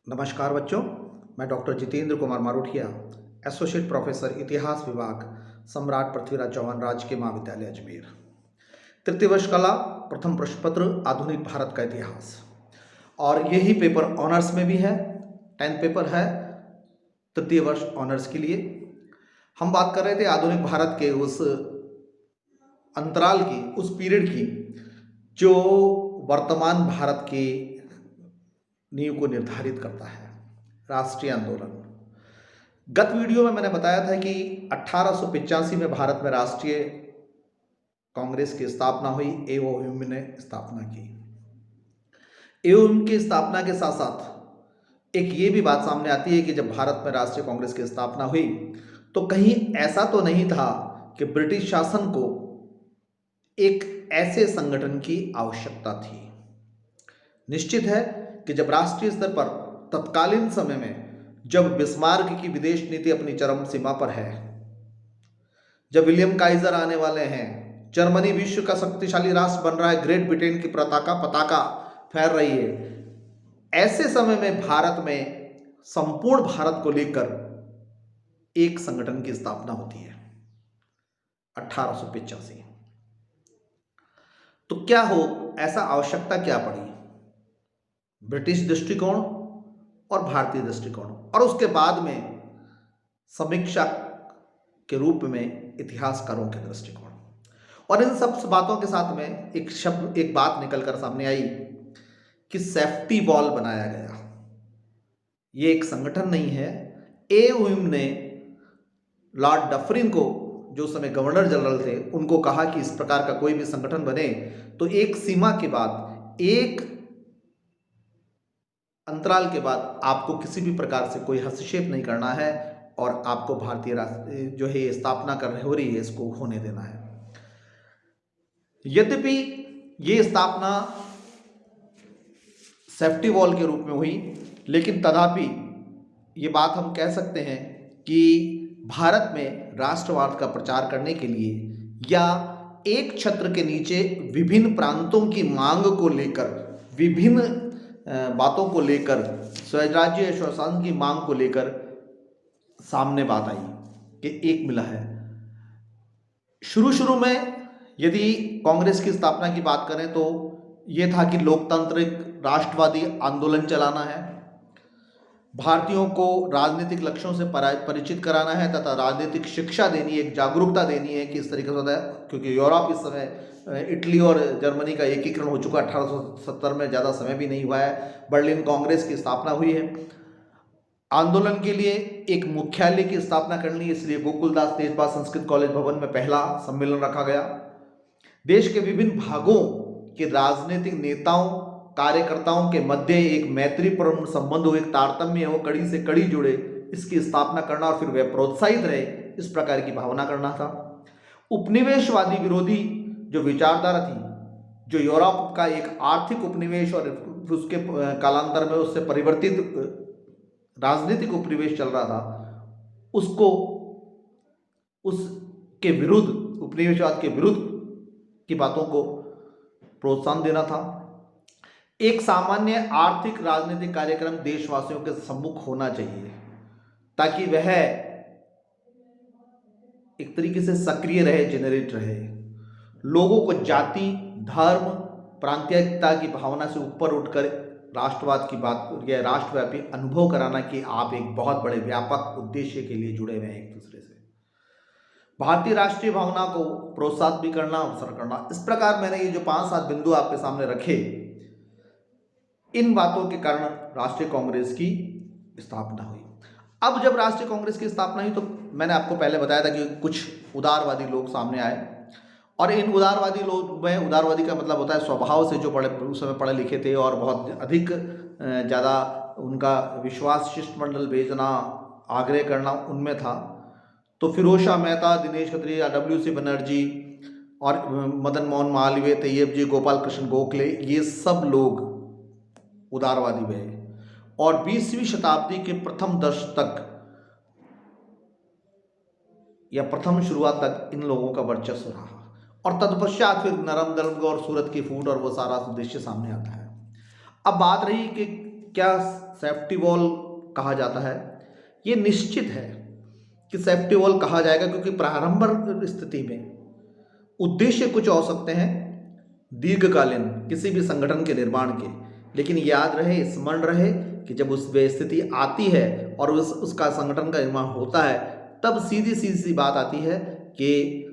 नमस्कार बच्चों, मैं doctor Jitendra Kumar Marothia, associate professor इतिहास विभाग, सम्राट पृथ्वीराज चौहान राजकीय महाविद्यालय अजमेर। तृतीय वर्ष कला, प्रथम प्रश्न पत्र, आधुनिक भारत का इतिहास। और यही पेपर ऑनर्स में भी है, 10th पेपर है तृतीय वर्ष ऑनर्स के लिए। हम बात कर रहे थे आधुनिक भारत के उस अंतराल की, उस पीरियड की जो वर्तमान भारत की नींव को निर्धारित करता है, राष्ट्रीय आंदोलन। गत वीडियो में मैंने बताया था कि 1885 में भारत में राष्ट्रीय कांग्रेस की स्थापना हुई, एओएम ने स्थापना की। एओएम की स्थापना के साथ साथ एक ये भी बात सामने आती है कि जब भारत में राष्ट्रीय कांग्रेस की स्थापना हुई तो कहीं ऐसा तो नहीं था कि ब्रिटिश शासन को एक ऐसे संगठन की आवश्यकता थी। निश्चित है कि जब राष्ट्रीय स्तर पर तत्कालीन समय में जब बिस्मार्क की विदेश नीति अपनी चरम सीमा पर है, जब विलियम काइजर आने वाले हैं, जर्मनी विश्व का शक्तिशाली राष्ट्र बन रहा है, ग्रेट ब्रिटेन की पताका फैल रही है, ऐसे समय में भारत में संपूर्ण भारत को लेकर एक संगठन की स्थापना होती है 1885। तो क्या हो, ऐसा आवश्यकता क्या पड़ी? ब्रिटिश दृष्टिकोण और भारतीय दृष्टिकोण, और उसके बाद में समीक्षा के रूप में इतिहासकारों के दृष्टिकोण। और इन सब बातों के साथ में एक बात निकलकर सामने आई कि सेफ्टी वॉल बनाया गया। ये एक संगठन नहीं है। एओएम ने लॉर्ड डफरिन को, जो समय गवर्नर जनरल थे, उनको कहा कि इस प्रकार का कोई भी संगठन बने तो एक सीमा के बाद, एक अंतराल के बाद आपको किसी भी प्रकार से कोई हस्तक्षेप नहीं करना है और आपको भारतीय राष्ट्र जो है स्थापना हो रही है, इसको होने देना है। यद्यपि ये स्थापना सेफ्टी वॉल के रूप में हुई, लेकिन तथापि ये बात हम कह सकते हैं कि भारत में राष्ट्रवाद का प्रचार करने के लिए या एक छत्र के नीचे विभिन्न प्रांतों की मांग को लेकर, विभिन्न बातों को लेकर, स्वराज्य शासन की मांग को लेकर सामने बात आई कि एक मिला है। शुरू में यदि कांग्रेस की स्थापना की बात करें तो यह था कि लोकतांत्रिक राष्ट्रवादी आंदोलन चलाना है, भारतीयों को राजनीतिक लक्ष्यों से परिचित कराना है तथा राजनीतिक शिक्षा देनी है, एक जागरूकता देनी है कि इस तरीके से होता है, क्योंकि यूरोप इस समय इटली और जर्मनी का एकीकरण हो चुका है। 1870 में, ज़्यादा समय भी नहीं हुआ है, बर्लिन कांग्रेस की स्थापना हुई है। आंदोलन के लिए एक मुख्यालय की स्थापना करनी, इसलिए गोकुलदास तेजपाल संस्कृत कॉलेज भवन में पहला सम्मेलन रखा गया। देश के विभिन्न भागों के राजनीतिक नेताओं, कार्यकर्ताओं के मध्य एक मैत्रीपूर्ण संबंध हो, एक तारतम्य हो, कड़ी से कड़ी जुड़े, इसकी स्थापना करना और फिर वे प्रोत्साहित रहे, इस प्रकार की भावना करना था। उपनिवेशवादी विरोधी जो विचारधारा थी, जो यूरोप का एक आर्थिक उपनिवेश और उसके कालांतर में उससे परिवर्तित राजनीतिक उपनिवेश चल रहा था, उसको, उसके विरुद्ध, उपनिवेशवाद के विरुद्ध की बातों को प्रोत्साहन देना था। एक सामान्य आर्थिक राजनीतिक कार्यक्रम देशवासियों के सम्मुख होना चाहिए ताकि वह एक तरीके से सक्रिय रहे, जेनरेट रहे, लोगों को जाति, धर्म, प्रांतीयता की भावना से ऊपर उठकर राष्ट्रवाद की बात या राष्ट्रव्यापी अनुभव कराना कि आप एक बहुत बड़े व्यापक उद्देश्य के लिए जुड़े हुए हैं एक दूसरे से। भारतीय राष्ट्रीय भावना को प्रोत्साहित भी करना, अवसर करना। इस प्रकार मैंने ये जो 5-7 बिंदु आपके सामने रखे, इन बातों के कारण राष्ट्रीय कांग्रेस की स्थापना हुई। अब जब राष्ट्रीय कांग्रेस की स्थापना हुई तो मैंने आपको पहले बताया था कि कुछ उदारवादी लोग सामने आए, और इन उदारवादी लोग में, उदारवादी का मतलब होता है स्वभाव से जो उस समय पढ़े लिखे थे और बहुत अधिक ज़्यादा उनका विश्वास शिष्टमंडल भेजना, आग्रह करना उनमें था। तो फिरोज शाह मेहता, दिनेश खत्री, WC बनर्जी और मदन मोहन मालवीय, तैयब जी, गोपाल कृष्ण गोखले, ये सब लोग उदारवादी हुए। और 20वीं शताब्दी के प्रथम दशक तक या प्रथम शुरुआत तक इन लोगों का वर्चस्व रहा, और तत्पश्चात फिर नरम दर्द और सूरत की फूट और वो सारा दृश्य सामने आता है। अब बात रही कि क्या सेफ्टी वॉल कहा जाता है। ये निश्चित है कि सेफ्टी वॉल कहा जाएगा, क्योंकि प्रारंभिक स्थिति में उद्देश्य कुछ हो सकते हैं दीर्घकालीन किसी भी संगठन के निर्माण के, लेकिन याद रहे, स्मरण रहे कि जब उस स्थिति आती है और उसका संगठन का निर्माण होता है, तब सीधी सी बात आती है कि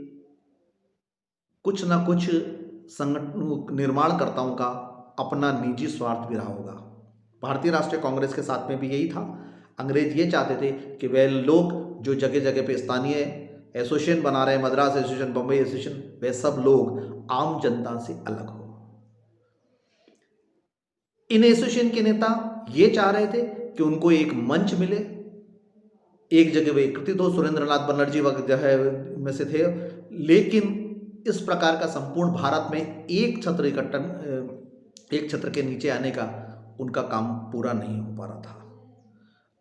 कुछ ना कुछ संगठन निर्माणकर्ताओं का अपना निजी स्वार्थ भी रहा होगा। भारतीय राष्ट्रीय कांग्रेस के साथ में भी यही था। अंग्रेज ये चाहते थे कि वे लोग जो जगह जगह पे स्थानीय एसोसिएशन बना रहे हैं, मद्रास एसोसिएशन, बम्बई एसोसिएशन, वे सब लोग आम जनता से अलग हो। इन एसोसिएशन के नेता ये चाह रहे थे कि उनको एक मंच मिले, एक जगह वे एकत्रित हो। सुरेंद्रनाथ बनर्जी वगैरह है में से थे, लेकिन इस प्रकार का संपूर्ण भारत में एक छत्र के नीचे आने का उनका काम पूरा नहीं हो पा रहा था।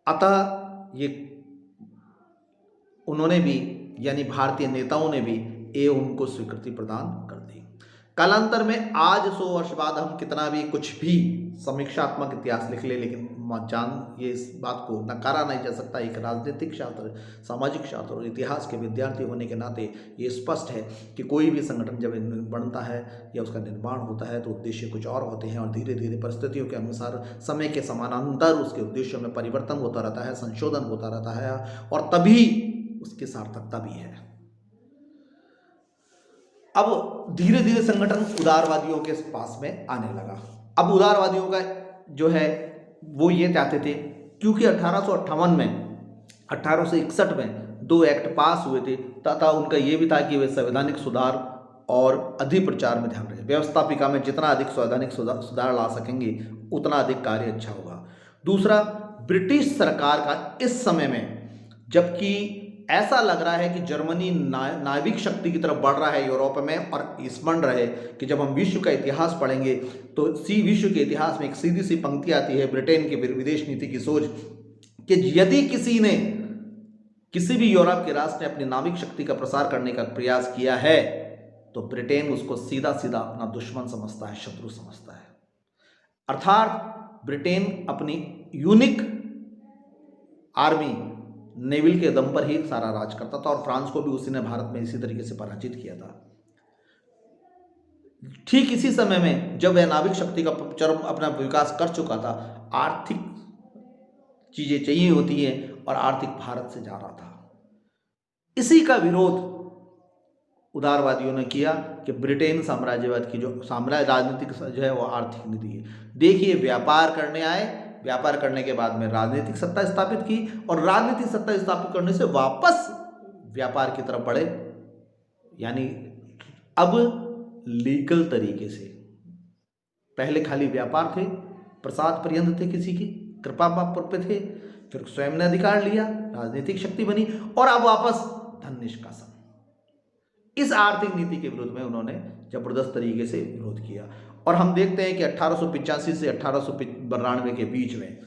अतः ये उन्होंने भी, यानी भारतीय नेताओं ने भी ये उनको स्वीकृति प्रदान कर दी। कालांतर में आज 100 वर्ष बाद हम कितना भी कुछ भी समीक्षात्मक इतिहास लिख ले, लेकिन ये इस बात को नकारा नहीं जा सकता। एक राजनीतिक शास्त्र, सामाजिक शास्त्र और इतिहास के विद्यार्थी होने के नाते ये स्पष्ट है कि कोई भी संगठन जब बनता है या उसका निर्माण होता है तो उद्देश्य कुछ और होते हैं, और धीरे धीरे परिस्थितियों के अनुसार समय के समानांतर उसके उद्देश्यों में परिवर्तन होता रहता है, संशोधन होता रहता है, और तभी उसकी सार्थकता भी है। अब धीरे धीरे संगठन उदारवादियों के पास में आने लगा। अब उदारवादियों का जो है वो ये चाहते थे, क्योंकि 1858 में 1861 में 2 एक्ट पास हुए थे, तथा उनका ये भी था कि वे संवैधानिक सुधार और अधिप्रचार में ध्यान रखें। व्यवस्थापिका में जितना अधिक संवैधानिक सुधार ला सकेंगे उतना अधिक कार्य अच्छा होगा। दूसरा, ब्रिटिश सरकार का इस समय में, जबकि ऐसा लग रहा है कि जर्मनी नाविक शक्ति की तरफ बढ़ रहा है यूरोप में, और स्मरण रहे कि जब हम विश्व का इतिहास पढ़ेंगे तो विश्व के इतिहास में एक सीधी सी पंक्ति आती है ब्रिटेन की विदेश नीति की सोच, कि यदि किसी भी यूरोप के राष्ट्र ने अपनी नाविक शक्ति का प्रसार करने का प्रयास किया है तो ब्रिटेन उसको सीधा सीधा अपना दुश्मन समझता है, शत्रु समझता है। अर्थात ब्रिटेन अपनी यूनिक आर्मी, नेविल के दम पर ही सारा राज करता था, और फ्रांस को भी उसी ने भारत में इसी तरीके से पराजित किया था। ठीक इसी समय में जब वह नाविक शक्ति का अपना विकास कर चुका था, आर्थिक चीजें चाहिए होती हैं, और आर्थिक भारत से जा रहा था। इसी का विरोध उदारवादियों ने किया कि ब्रिटेन साम्राज्यवाद की जो राजनीतिक जो है वो आर्थिक नीति है। देखिए, व्यापार करने आए, व्यापार करने के बाद में राजनीतिक सत्ता स्थापित की, और राजनीतिक सत्ता स्थापित करने से वापस व्यापार की तरफ बढ़े, यानी अब लीगल तरीके से। पहले खाली व्यापार थे, प्रसाद पर्यंत थे, किसी की कृपा पे थे, फिर स्वयं ने अधिकार लिया, राजनीतिक शक्ति बनी, और अब वापस धन निष्कासन। इस आर्थिक नीति के विरोध में उन्होंने जबरदस्त तरीके से विरोध किया। और हम देखते हैं कि 1885 से 1892 के बीच में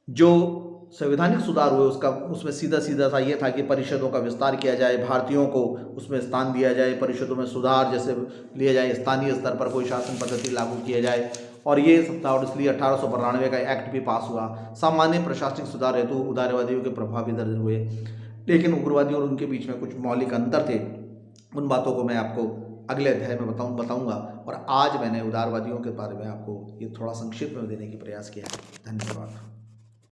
जो संवैधानिक सुधार हुए उसमें सीधा सा ये था कि परिषदों का विस्तार किया जाए, भारतीयों को उसमें स्थान दिया जाए, परिषदों में सुधार जैसे लिया जाए, स्थानीय स्तर पर कोई शासन पद्धति लागू किया जाए, और ये सब था। और इसलिए 1892 का एक्ट भी पास हुआ। सामान्य प्रशासनिक सुधार हेतु उदारवादियों के प्रभाव भी दर्ज हुए, लेकिन उग्रवादियों और उनके बीच में कुछ मौलिक अंतर थे। उन बातों को मैं आपको अगले अध्याय में बताऊंगा। और आज मैंने उदारवादियों के बारे में आपको ये थोड़ा संक्षिप्त में देने की प्रयास किया है। धन्यवाद।